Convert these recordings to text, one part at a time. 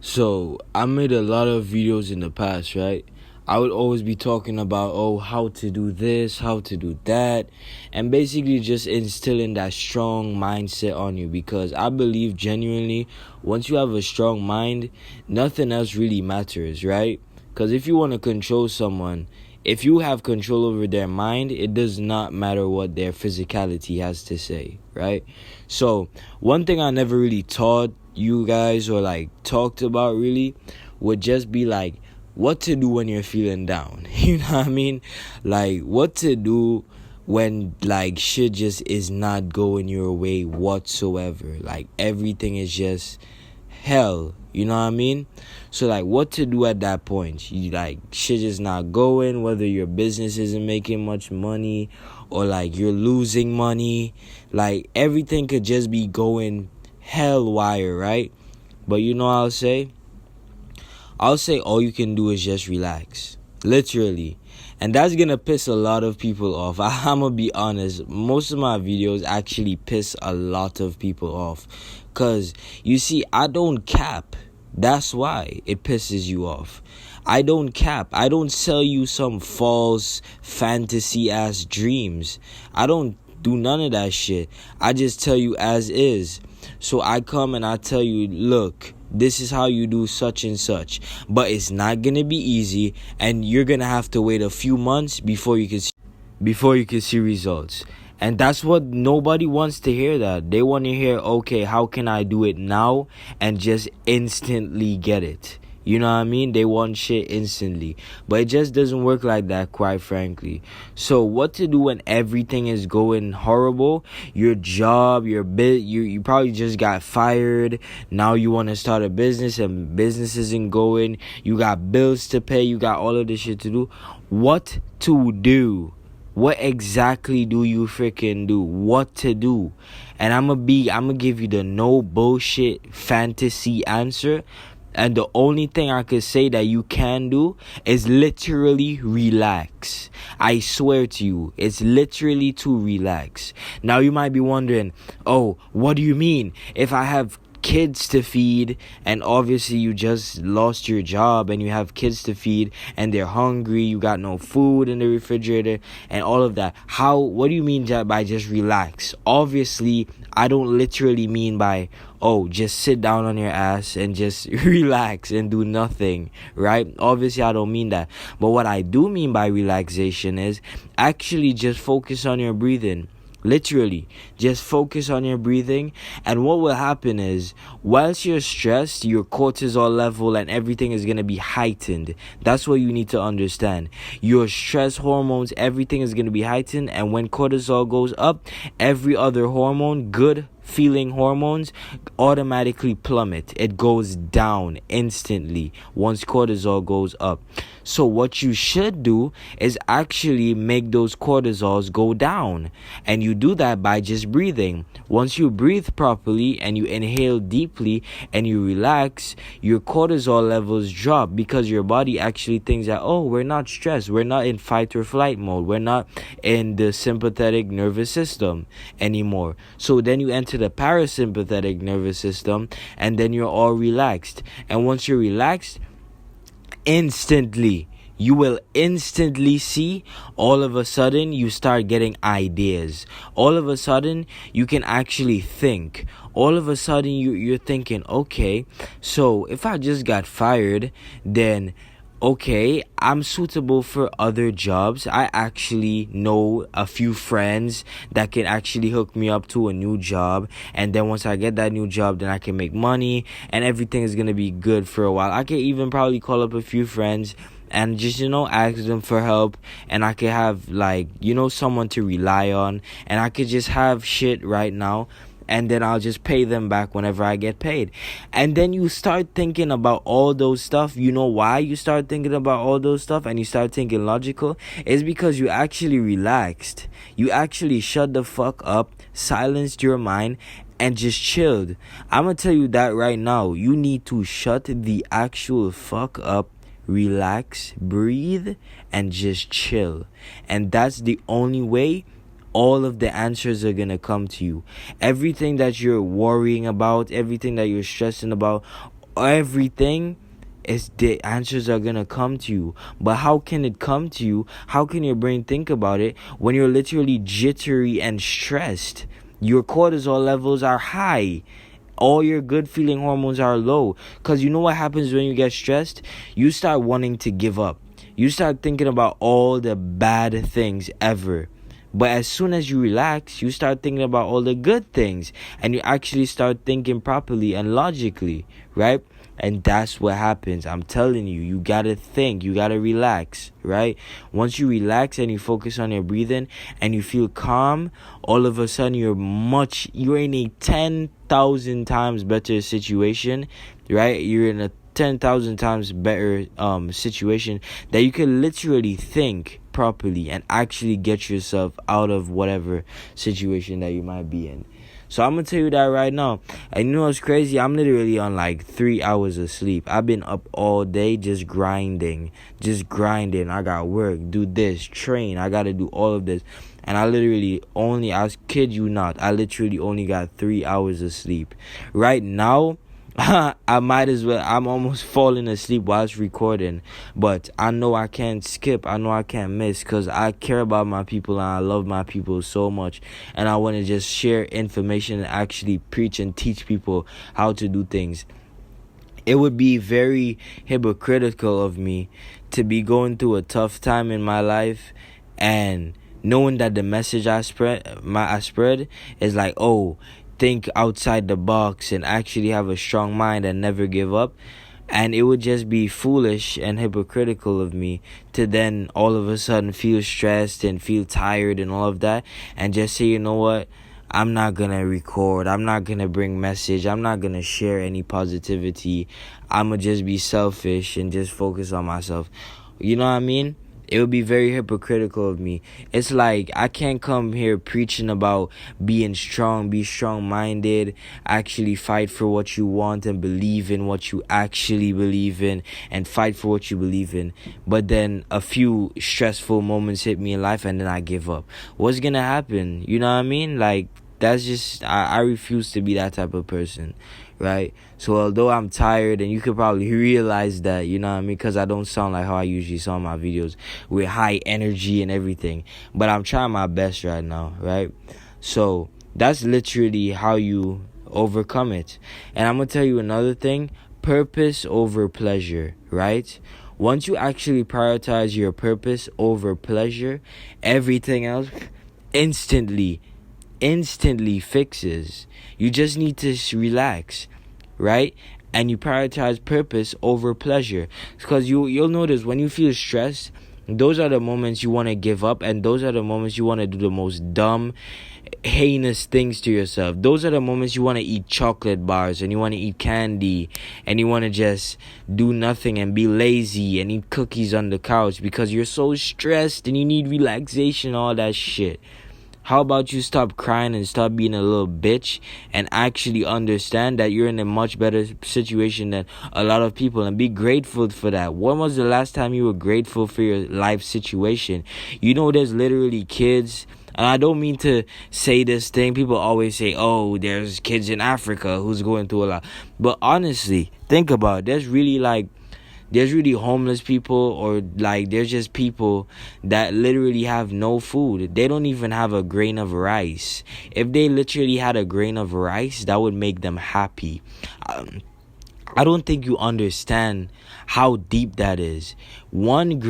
So I made a lot of videos in the past, right? I would always be talking about, how to do this, how to do that, and basically just instilling that strong mindset on you, because I believe genuinely once you have a strong mind, nothing else really matters, right? Because if you want to control someone, if you have control over their mind, it does not matter what their physicality has to say, right? So one thing I never really taught you guys or like talked about really would just be like what to do when you're feeling down. You know what I mean? Like what to do when like shit just is not going your way whatsoever. Like everything is just hell. You know what I mean? So like what to do at that point. You like shit is not going, whether your business isn't making much money or like you're losing money. Like everything could just be going hell wire, right? But you know what I'll say all you can do is just relax. Literally. And that's gonna piss a lot of people off. I'm gonna be honest. Most of my videos actually piss a lot of people off. Cause you see, I don't cap. That's why it pisses you off. I don't cap. I don't sell you some false fantasy ass dreams. I don't do none of that shit. I just tell you as is. So I come and I tell you, look, this is how you do such and such. But it's not going to be easy, and you're going to have to wait a few months before you can see results. And that's what nobody wants to hear. That they want to hear, okay, how can I do it now and just instantly get it? You know what I mean? They want shit instantly. But it just doesn't work like that, quite frankly. So what to do when everything is going horrible? Your job, you probably just got fired. Now you want to start a business and business isn't going. You got bills to pay. You got all of this shit to do. What to do? What exactly do you freaking do? What to do? And I'm gonna give you the no bullshit fantasy answer. And the only thing I could say that you can do is literally relax. I swear to you, it's literally to relax. Now you might be wondering, oh, what do you mean? If I have kids to feed, and obviously you just lost your job and you have kids to feed and they're hungry, you got no food in the refrigerator and all of that, what do you mean by just relax? Obviously I don't literally mean by just sit down on your ass and just relax and do nothing, right? Obviously I don't mean that. But what I do mean by relaxation is actually just focus on your breathing. Literally, just focus on your breathing, and what will happen is, whilst you're stressed, your cortisol level and everything is going to be heightened. That's what you need to understand. Your stress hormones, everything is going to be heightened, and when cortisol goes up, every other hormone, good feeling hormones, automatically plummet. It goes down instantly once cortisol goes up. So what you should do is actually make those cortisols go down, and you do that by just breathing. Once you breathe properly and you inhale deeply and you relax, your cortisol levels drop, because your body actually thinks that, we're not stressed, we're not in fight or flight mode, we're not in the sympathetic nervous system anymore. So then you enter the parasympathetic nervous system, and then you're all relaxed. And once you're relaxed, you will instantly see, all of a sudden you start getting ideas. All of a sudden you can actually think. All of a sudden you're thinking, okay, so if I just got fired, then okay, I'm suitable for other jobs. I actually know a few friends that can actually hook me up to a new job. And then once I get that new job, then I can make money and everything is going to be good for a while. I can even probably call up a few friends and just, ask them for help. And I could have someone to rely on. And I could just have shit right now. And then I'll just pay them back whenever I get paid. And then you start thinking about all those stuff. You know why you start thinking about all those stuff and you start thinking logical? It's because you actually relaxed. You actually shut the fuck up, silenced your mind, and just chilled. I'm gonna tell you that right now. You need to shut the actual fuck up, relax, breathe, and just chill. And that's the only way all of the answers are going to come to you. Everything that you're worrying about, everything that you're stressing about, everything, is the answers are gonna come to you. But how can it come to you? How can your brain think about it when you're literally jittery and stressed? Your cortisol levels are high. All your good feeling hormones are low. Because you know what happens when you get stressed? You start wanting to give up. You start thinking about all the bad things ever. But as soon as you relax, you start thinking about all the good things. And you actually start thinking properly and logically, right? And that's what happens. I'm telling you, you gotta think, you gotta relax, right? Once you relax and you focus on your breathing and you feel calm, all of a sudden you're in a 10,000 times better situation, right? You're in a 10,000 times better situation that you can literally think properly and actually get yourself out of whatever situation that you might be in. So I'm gonna tell you that right now. And you know what's crazy? I'm literally on like 3 hours of sleep. I've been up all day just grinding. I got work, do this, train. I gotta do all of this. And I kid you not, I literally only got 3 hours of sleep. Right now, I might as well. I'm almost falling asleep while it's recording. But I know I can't skip. I know I can't miss because I care about my people and I love my people so much. And I want to just share information and actually preach and teach people how to do things. It would be very hypocritical of me to be going through a tough time in my life and knowing that the message I spread is like, oh, think outside the box and actually have a strong mind and never give up. And it would just be foolish and hypocritical of me to then all of a sudden feel stressed and feel tired and all of that and just say, you know what, I'm not gonna record, I'm not gonna bring message, I'm not gonna share any positivity, I'ma just be selfish and just focus on myself. You know what I mean? It would be very hypocritical of me. It's like I can't come here preaching about being strong, be strong-minded, actually fight for what you want and believe in what you actually believe in and fight for what you believe in. But then a few stressful moments hit me in life and then I give up. What's gonna happen? You know what I mean? Like, that's just, I refuse to be that type of person, right? So although I'm tired, and you could probably realize that, you know what I mean, because I don't sound like how I usually sound in my videos with high energy and everything, but I'm trying my best right now, right? So that's literally how you overcome it. And I'm gonna tell you another thing: purpose over pleasure, right? Once you actually prioritize your purpose over pleasure, everything else instantly fixes. You just need to relax, right? And you prioritize purpose over pleasure, because you'll notice when you feel stressed, those are the moments you want to give up, and those are the moments you want to do the most dumb, heinous things to yourself. Those are the moments you want to eat chocolate bars and you want to eat candy and you want to just do nothing and be lazy and eat cookies on the couch because you're so stressed and you need relaxation, all that shit. How about you stop crying and stop being a little bitch and actually understand that you're in a much better situation than a lot of people and be grateful for that? When was the last time you were grateful for your life situation? You know, there's literally kids, and I don't mean to say this thing. People always say, oh, there's kids in Africa who's going through a lot. But honestly, think about it. There's really homeless people, or like there's just people that literally have no food. They don't even have a grain of rice. If they literally had a grain of rice, that would make them happy. I don't think you understand how deep that is. One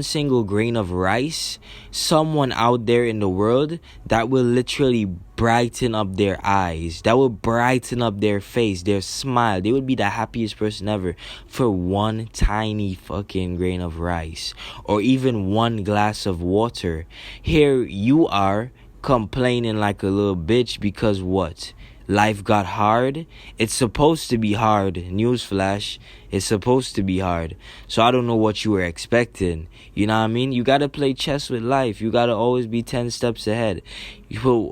single grain of rice, someone out there in the world, that will literally brighten up their eyes, that will brighten up their face, their smile. They would be the happiest person ever for one tiny fucking grain of rice, or even one glass of water. Here you are complaining like a little bitch because what? Life got hard. It's supposed to be hard. Newsflash. It's supposed to be hard. So I don't know what you were expecting. You know what I mean? You gotta play chess with life. You gotta always be 10 steps ahead.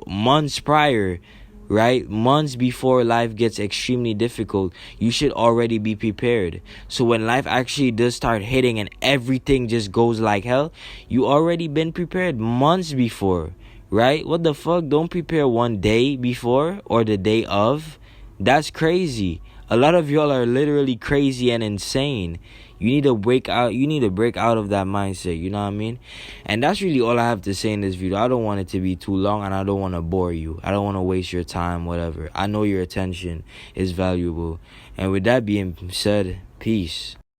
Months prior, right? Months before life gets extremely difficult, you should already be prepared. So when life actually does start hitting and everything just goes like hell, you already been prepared months before. Right? What the fuck? Don't prepare one day before or the day of. That's crazy. A lot of y'all are literally crazy and insane. You need to break out. You need to break out of that mindset. You know what I mean? And that's really all I have to say in this video. I don't want it to be too long, and I don't want to bore you. I don't want to waste your time, whatever. I know your attention is valuable. And with that being said, peace.